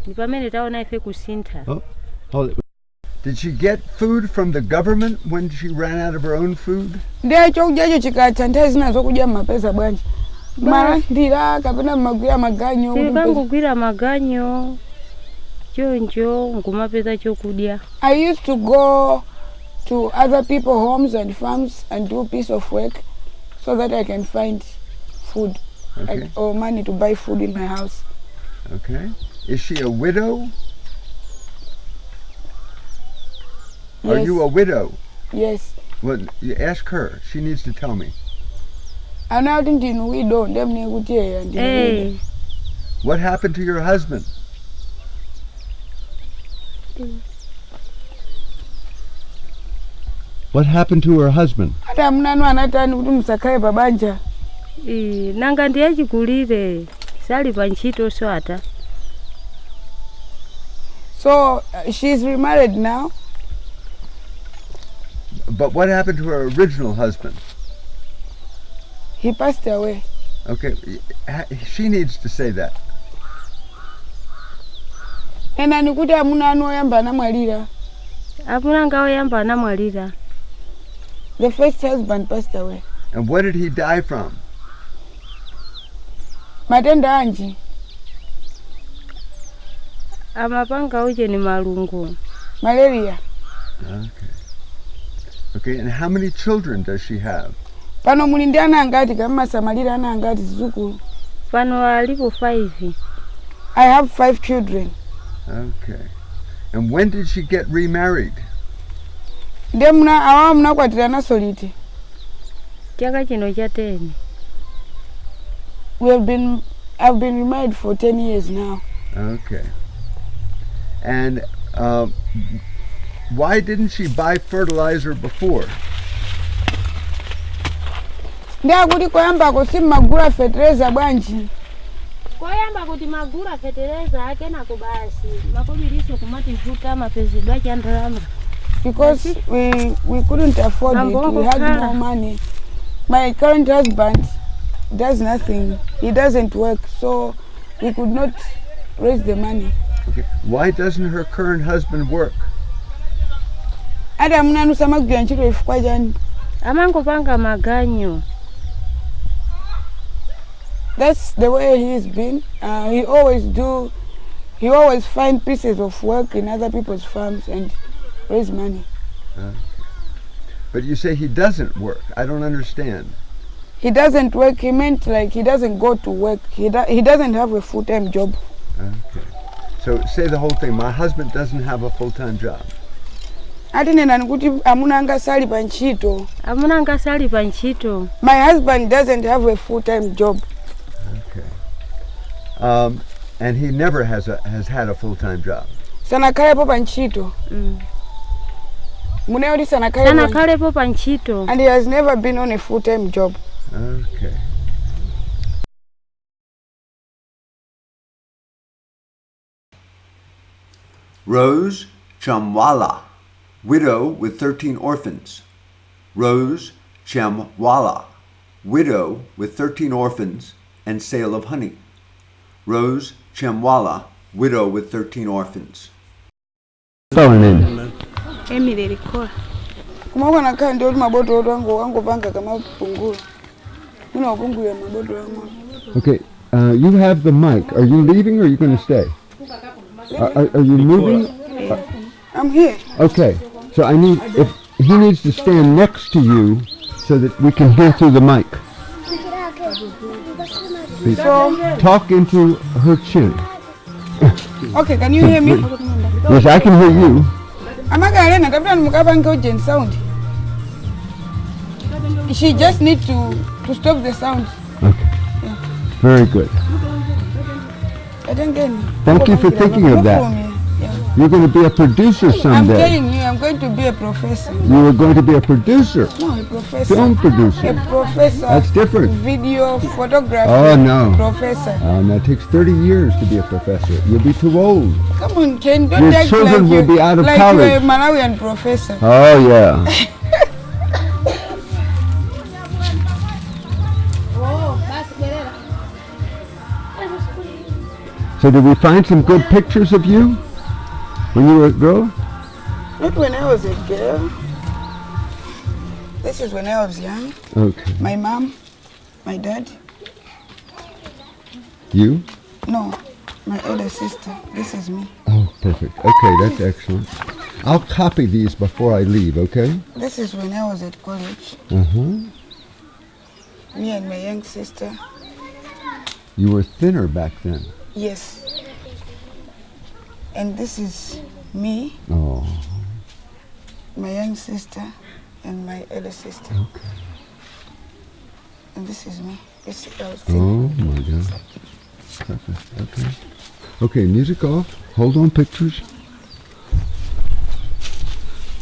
Ni pamene taona ife kusintha. Hold it. Did she get food from the government when she ran out of her own food? Ndiye chokudyacho chikatha nthawi zina zokudya mapeza bwanji. Mara ndira kapena magwira maganyo. Tikangogwira maganyo choncho nkumapeza chokudya. I used to go to other people's homes and farms and do a piece of work so that I can find food. Okay. Or money to buy food in my house. Okay. Is she a widow? Yes. Are you a widow? Yes. Well, you ask her. She needs to tell me. I know ndinu widow ndemne kuti eya ndinu widow. What happened to your husband? What happened to her husband? Ata munanu anatani kuti musakhale pabanja. Nanga ndiye chikulire sali pa ntchito so ata. So she's remarried now. But what happened to her original husband? He passed away. Okay, she needs to say that. Ena nikuti amuna anu oyamba anamwalira. Amuna nga oyamba anamwalira. The first husband passed away. And what did he die from? Matenda anji. Amapanga uje ni malungu. Malaria. Okay. Okay, and how many children does she have? Pano muli ndi ana angati kama samalira ana angati zizukulu? Pano alipo 5. I have 5 children. Okay. And when did she get remarried? Ndiye awa munakwatirana soliti. Chaka chino cha 10. We have been I've been married for 10 years now. Okay. And why didn't she buy fertilizer before? Ndakuti koyambako simagula fertilizer bwanji. koyamba kuti magula fetereza akenako basi makobiriso kumati vuta mapezedwa cha ndalama. Because we couldn't afford it. We had no money. My current husband does nothing. He doesn't work, so we could not raise the money. Okay. Why doesn't her current husband work? Ada muna nusa magula nchito ifukwa jani. Amangopanga maganyo. That's the way he's been. He always find pieces of work in other people's farms and raise money. But you say he doesn't work. I don't understand. He doesn't work. He meant like he doesn't go to work. He doesn't have a full-time job. Okay. So say the whole thing. My husband doesn't have a full-time job. Ati nena nikuti amunanga sali panchito. Amunanga sali panchito. My husband doesn't have a full-time job. Okay. And he never has had a full-time job. Sana kalepo panchito. Muneoti sana kalepo panchito. And he has never been on a full-time job. Okay. Rose Chamwala, widow with 13 orphans. Rose Chamwala, widow with 13 orphans and sale of honey. Rose Chamwala, widow with 13 orphans. Spell her name. Emily Likola. Kumauka nakaa ndio maboto wangu panga kama pungulu. Nina pungulu ya maboto wangu. Okay. You have the mic. Are you leaving or are you going to stay? Are you moving? I'm here. Okay. So he needs to stand next to you so that we can hear through the mic. So, talk into her chin. Okay, can you hear me? Yes, I can hear you. Amagarena tabla mukabanga urgent sound. She just need to stop the sound. Okay. Yeah. Very good. Thank you for thinking of that. Yeah. You're going to be a producer someday. I'm telling you, I'm going to be a professor. You are going to be a producer. No, a professor. Film producer. A professor. That's different. Video, photography. Oh, no. Professor. No, it takes 30 years to be a professor. You'll be too old. Come on, Ken. Don't Your act children like will be out of like college. You're a Malawian professor. Oh, yeah. So did we find some good pictures of you when you were a girl? Not when I was a girl. This is when I was young. Okay. My mom, my dad. You? No, my elder sister. This is me. Oh, perfect. Okay, that's excellent. I'll copy these before I leave, okay? This is when I was at college. Uh-huh. Me and my young sister. You were thinner back then. Yes. And this is me. Oh. My young sister and my elder sister. Okay. And this is me. Oh my God. Perfect. Okay. Okay, music off. Hold on pictures.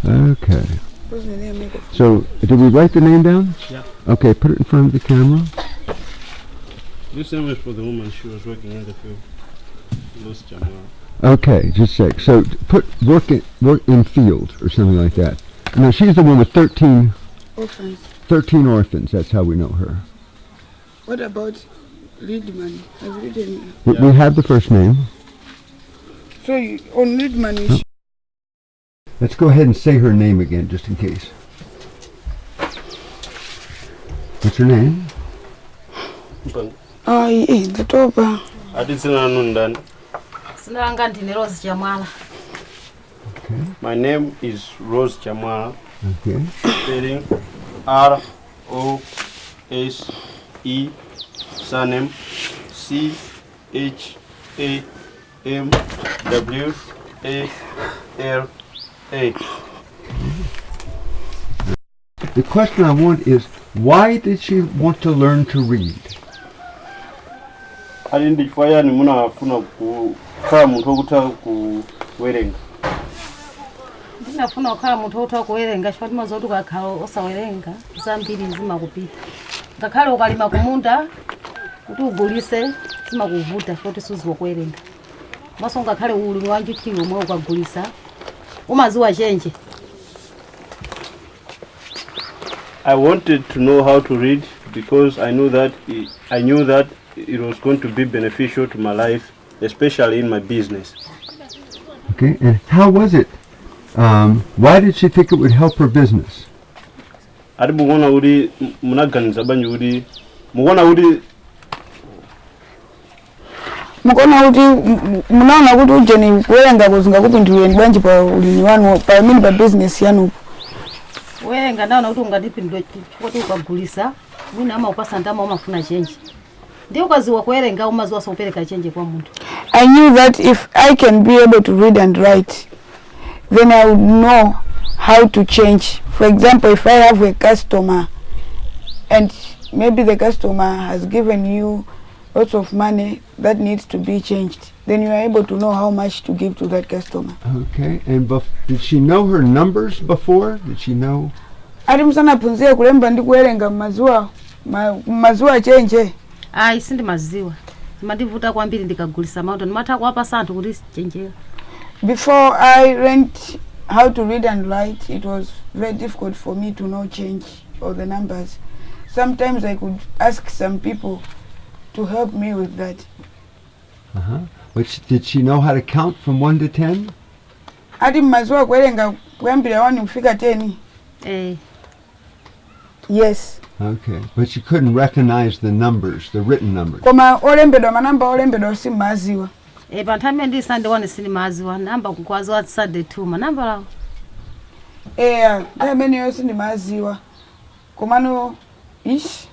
Okay. What's the name? So, did we write the name down? Yeah. Okay, put it in front of the camera. This name is for the woman. She was working in the field. Rose Chamwala. Okay, just a sec. So put work in field or something like that. Now she's the one with 13 orphans. 13 orphans. That's how we know her. What about Liedman? I've written. We have the first name. So on Liedman. Let's go ahead and say her name again, just in case. What's her name? Oh, yeah, the toba. My name is Rose Chamwala. Okay. Spelling R-O-S-E, surname C-H-A-M-W-A-L-A. The question I want is, why did she want to learn to read? ali ndi chifukwa yani munafuna kukhala munthu wokutha kuwerenga? Ndinafuna kukhala munthu wokutha kuwerenga chifukwa timadziwa kuti ukakhala osawerenga zambiri zimakupita. Ngakhale ukalima kumunda kuti ugulise zimakuvuta chifukwa suziwa kuwerenga. Maso ngakhale ulimi wa njikilo omwe ukagulisa umadziwa chenje. I wanted to know how to read because I knew that it was going to be beneficial to my life, especially in my business. Okay, and how was it? Why did she think it would help her business? Ati mukuona kuti munaganiza bwanji kuti mukuona kuti munaona kuti ujeni kuwerenga kuzingakupindulira bwanji pa ulimi wanu pa business yanu? Kuwerenga ndaona kuti ungatipindule chifukwa ukagulisa mwina amaupasa ndama umafuna change. Ndiyo ukaziwa kuwerenga umaziwa sopereka change kwa munthu. I knew that if I can be able to read and write, then I would know how to change. For example, if I have a customer and maybe the customer has given you lots of money that needs to be changed, then you are able to know how much to give to that customer. Okay, and did she know her numbers before? Did she know? Ati musanaphunzire kulemba ndi kuwerenga mazuwa chenje? Ayi sindimaziwa. Mandivuta kwambiri ndikagulisa mountain matha kuwapa santhu kuti chenjera. Before I learned how to read and write, it was very difficult for me to know change or the numbers. Sometimes I could ask some people to help me with that. Which did she know how to count from 1 to 10? Ati mazuwa kuwerenga kuyambira 1 kufika 10? Yes. Okay, but she couldn't recognize the numbers, the written numbers. Koma olembedwa manamba olembedwa simaziwa. Pa nthawi ndi Sunday 1 sindimaziwa namba kukwaziwa Sunday 2 manamba lawo. Nthawi yo sindimaziwa. Komano yes.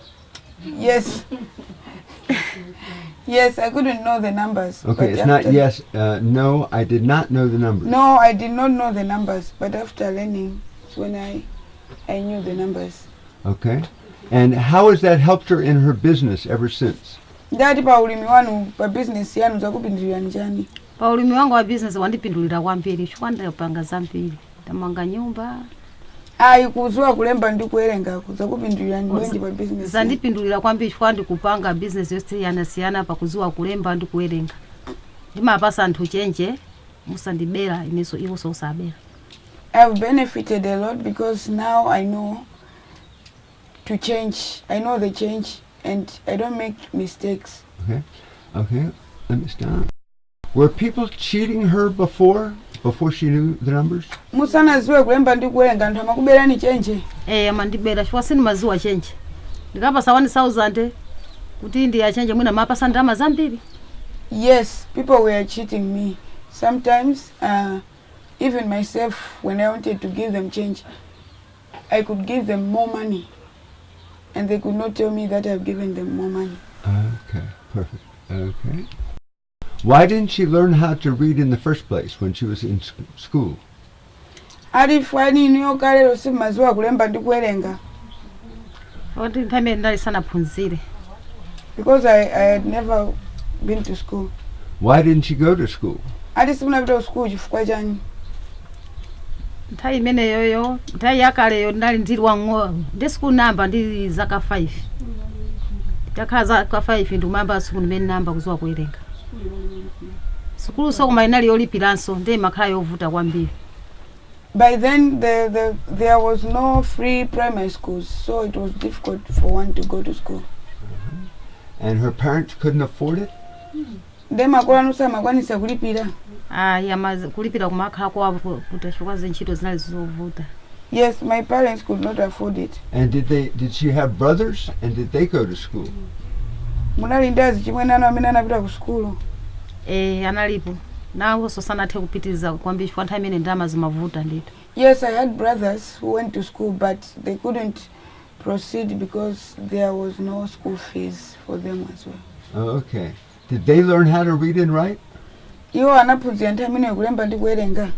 Yes, I couldn't know the numbers. Okay, it's not yes, no, I did not know the numbers. No, I did not know the numbers, but after learning, it's when I knew the numbers. Okay, and how has that helped her in her business ever since? Ndati pa ulimi wanu pa business yanu zakupindulira njani? Pa ulimi wangu wa business wandipindulira kwambiri chifukwa ndapanga zambiri. Ndamanga nyumba. Kuzuwa kulemba ndi kuwerenga zakupindulira njani pa business? Zandipindulira kwambiri chifukwa ndikupanga business yosiyana pa kuzuwa kulemba ndi kuwerenga. Ndimapasa anthu chenje musandibera ineso iwo usabera. I've benefited a lot because now I know to change. I know the change and I don't make mistakes. Okay, let me stop. Were people cheating her before she knew the numbers? Musanaziwe kulemba ndi kuwerenga anthu amakuberani chenje? Amandibera chifukwa sindimaziwa chenje. Ndikapasa 1,000 kuti ndi achenje mwina mapasa ndalama zambiri. Yes, people were cheating me. Sometimes even myself, when I wanted to give them change, I could give them more money and they could not tell me that I've given them more money. Okay, perfect. Okay. Why didn't she learn how to read in the first place when she was in school? Fwani niyo kalero simaziwa kulemba ndi kuwerenga. Because I had never been to school. Why didn't she go to school? Simunapita school chifukwa chani? Nthawi imeneyoyo nthawi yakaleyo ndali ndili wang'ono ndi school number ndi zaka 5. Takhala zaka 5 ndimamba school imene namba kuziwa kuwerenga. School so koma inali yolipiranso ndi makhala yovuta kwambiri. By then there was no free primary schools, so it was difficult for one to go to school. And her parents couldn't afford it? Makolo anusa makwanisa kulipira. Kulipira kumakhala kwawo kuti chifukwa ntchito zinali zovuta. Yes, my parents could not afford it. And did she have brothers and did they go to school? Munali ndazi chimwe nano amene anapita ku school. Analipo. Nawo so sanathe kupitiriza kwambiri chifukwa nthawi imene ndalama zimavuta ndithu. Yes, I had brothers who went to school but they couldn't proceed because there was no school fees for them as well. Oh, okay. Did they learn how to read and write? Iwo anaphunzira nthawi imene kulemba ndi kuwerenga.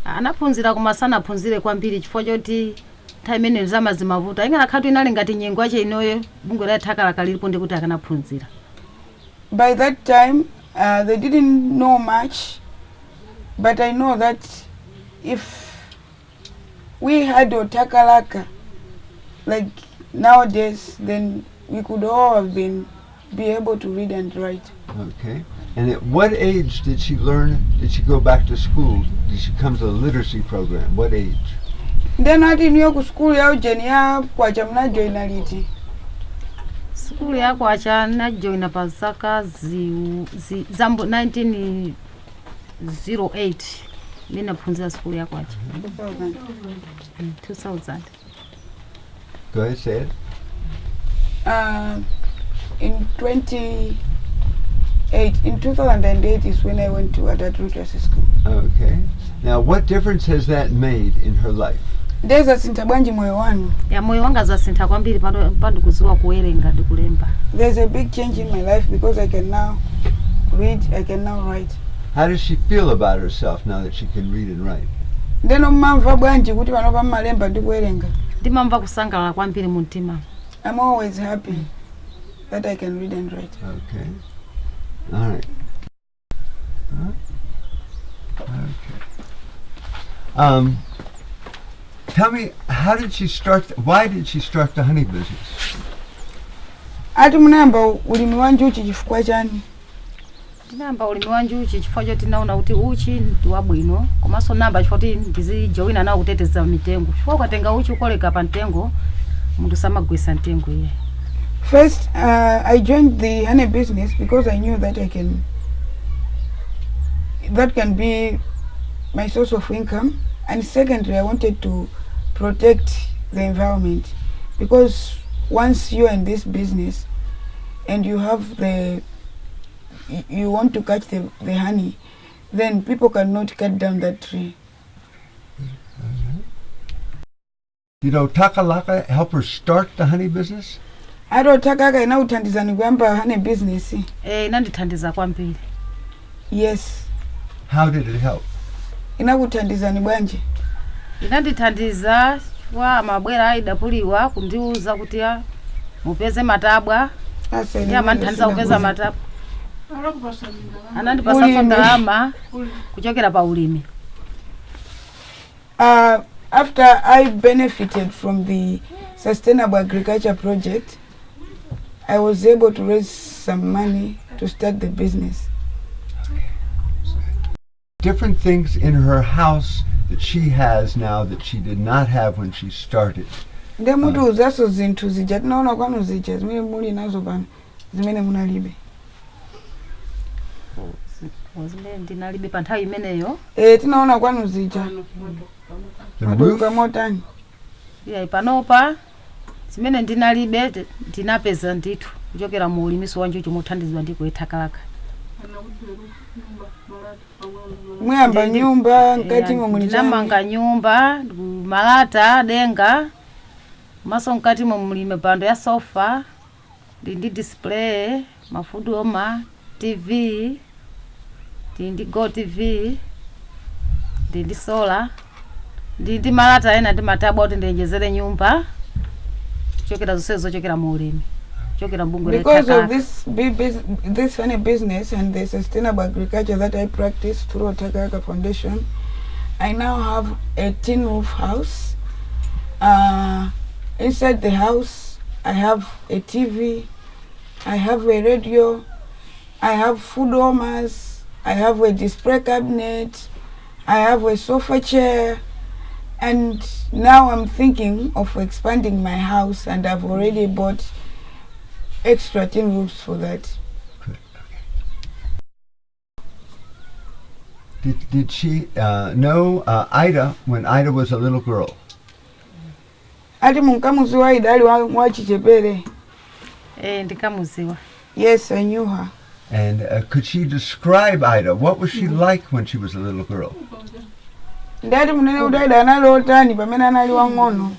Anaphunzira koma sanaphunzire kwambiri chifukwa choti nthawi imene zama zimavuta. Ingana khatu inali ngati nyengo ache inoyo bungwe la thakala kalilipo ndikuti akanaphunzira. by that time, they didn't know much, but I know that if we had Otakalaka, like nowadays, then we could all have be able to read and write. Okay. And at what age did she learn? Did she go back to school? Did she come to the literacy program? What age? Then I didn't go to school ya ujenia kwa jamna joinality. Skulu yako acha na join pa zaka zambo 1908 mimi nafunza skulu yako acha 2000. Go ahead, say it. In 2008 is when I went to adult literacy school. Okay. Now, what difference has that made in her life? Ndeza sintabwanji moyo wangu. Ya moyo wanga za sinta kwambiri pando kuziwa kuwerenga ndi kulemba. There's a big change in my life because I can now read, I can now write. How does she feel about herself now that she can read and write? Ndeno mamva bwanji kuti vanova malemba ndi kuwerenga. Ndimamva kusangalala kwambiri mu mtima. I'm always happy that I can read and write. Okay. All right. Okay. Tell me, how did she start? Why did she start the honey business? Ati munamba ulimi wanji uchi chifukwa chani? Tinamba ulimi wanji uchi chifukwa choti naona kuti uchi ndi wabwino komanso namba chifukwa kuti ndizijoina nawo kuteteza mitengo chifukwa ukatenga uchi ukoleka pa mtengo munthu samagwisa mtengo iye. First, I joined the honey business because I knew that that can be my source of income, and secondly, I wanted to protect the environment because once you're in this business and you have you want to catch the honey, then people cannot cut down that tree. Did Otakalaka help her start the honey business? Ati Otakalaka inauthandizani kuyamba honey business? Inandithandiza kwambiri. Yes. How did it help? Inakuthandizani bwanji? Inandithandiza chifukwa mabwera aidapuliwa kundiuza kuti mupeze matabwa. Ndiye amandithandiza kupeza matabwa. Anandipasa ndalama kuchokera pa ulimi. After I benefited from the Sustainable Agriculture Project, I was able to raise some money to start the business. Different things in her house that she has now that she did not have when she started. Ndemutu uzaso zintu zija tinaona kwanu zija zimene muli nazo pano zimene munalibe. Zimene ndinalibe pa nthawi imeneyo. Tinaona kwanu zija. The roof? Yeah, panopa zimene ndinalibe ndinapeza ndithu kuchokera mu ulimiso wanji chomuthandizwa ndi kuetakalaka. Muyamba nyumba nkati mo muli namanga nyumba malata denga maso nkati mo mulime pando ya sofa ndi display mafudoma TV ndi Go TV ndi solar ndi malata ena ndi matabwa kuti ndenjezere nyumba chokera zonse chokera mu ulimi. Because of this funny business and the sustainable agriculture that I practice through Otakalaka Foundation, I now have a tin roof house. Inside the house, I have a TV, I have a radio, I have food warmers, I have a display cabinet, I have a sofa chair, and now I'm thinking of expanding my house, and I've already bought extra tin roofs for that. Good. Okay. Did she know Ida when Ida was a little girl? Ati munkamuziwa Ida ali wachichepere. Ndikamuziwa. Yes, I knew her. And could she describe Ida? What was she like when she was a little girl? Ndati munene kuti Ida anali otani pamene anali wang'ono.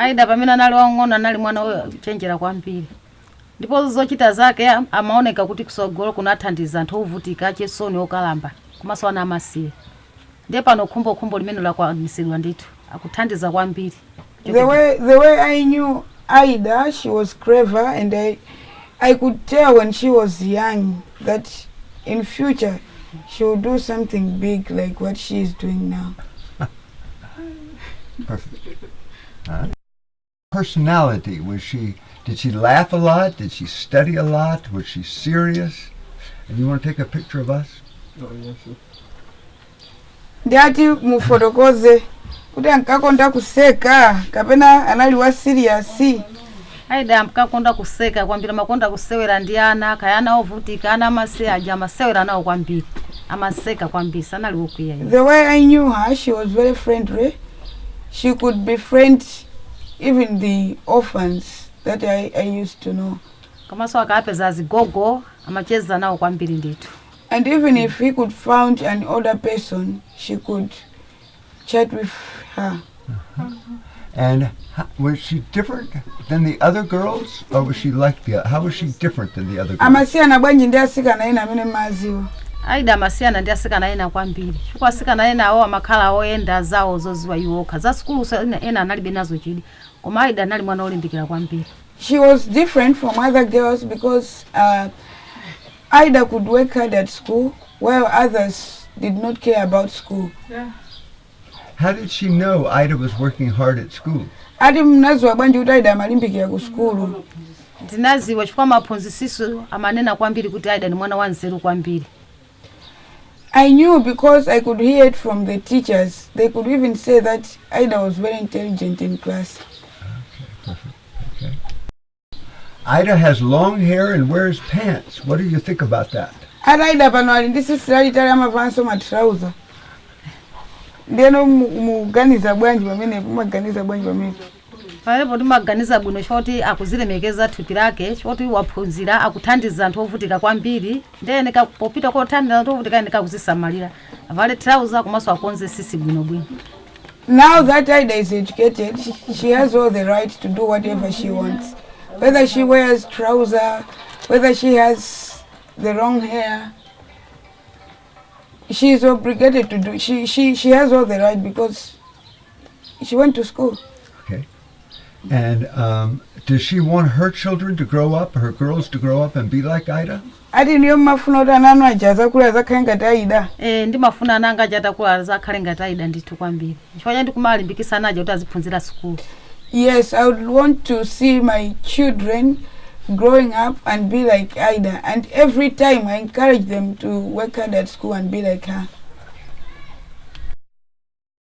Ida pamene anali wang'ono anali mwana ochenjera kwambiri. Ndipo zochita zake amaoneka kuti kusogolo kunathandiza anthu ovutika chisoni okalamba komanso ana amasiye. Ndiye pano khumbo limene lakwanisidwa ndithu akuthandiza kwambiri. The way I knew Ida, she was clever, and I could tell when she was young that in future she will do something big like what she is doing now. Perfect. Personality, did she laugh a lot? Did she study a lot? Was she serious? And you want to take a picture of us? Ndati mufotokoze kuti ankakonda kuseka kapena analiwa serious. Aida amkakonda kuseka kwambiri, makonda kusewera ndi ana kaya ana ovutika ana amase aja amasewera nawo kwambiri, amaseka kwambiri sanali wokwiya. The way I knew her, she was very friendly. She could befriend even the orphans that I used to know. Kamaso akapeza zigogo amacheza nawo kwambiri nditu. And even if he could find an older person, she could chat with her. And was she different than the other girls, or was she like how was she different than the other girls? Amasiyana bwanji ndi asikana ena amene maziwa. Aida amasiyana ndi asikana ena kwambiri. Chifukwa asikana ena awo amakhala oyenda zawo zoziwa iwokha. Za skulu ena analibe nazo chidi. Koma Aida anali mwana olimbikira kwambiri. She was different from other girls because Aida could work hard at school while others did not care about school. Yeah. How did she know Ida was working hard at school? Ati mnaziwa bwanji kuti Aida amalimbikira ku skulu. Ndinaziwa chifukwa maphunzisiso amanena kwambiri kuti Aida ni mwana wanzeru kwambiri. I knew because I could hear it from the teachers. They could even say that Aida was very intelligent in class. Okay, perfect. Okay. Ida has long hair and wears pants. What do you think about that? Ati Aida pano ali ndi sisira litali amavanso matrauza. Ndiyeno muganiza bwanji pamene mumaganiza bwanji pamene. Palepo timaganiza bwino choti akuzilemekeza thupi lake, choti waphunzira akuthandiza anthu ovutika kwambiri, ndene popita kothandiza anthu ovutika ndika kuzisamalira. Avale trouser komanso akonze sisi bwino. Now that Aida is educated, she has all the right to do whatever she wants. Whether she wears trouser, whether she has the wrong hair, she is obligated to do. She has all the right because she went to school. Okay. And does she want her children to grow up, her girls to grow up and be like Ida? Ati niyo mafuna kuti ananu ajaza kula zakhale ngati Aida. Ndimafuna ananga ajatakula zakhale ngati Aida ndithu kwambiri. Chifukwa ndikumalimbikisa naje kuti aziphunzira school. Yes, I would want to see my children growing up and be like Aida. And every time I encourage them to work hard at school and be like her.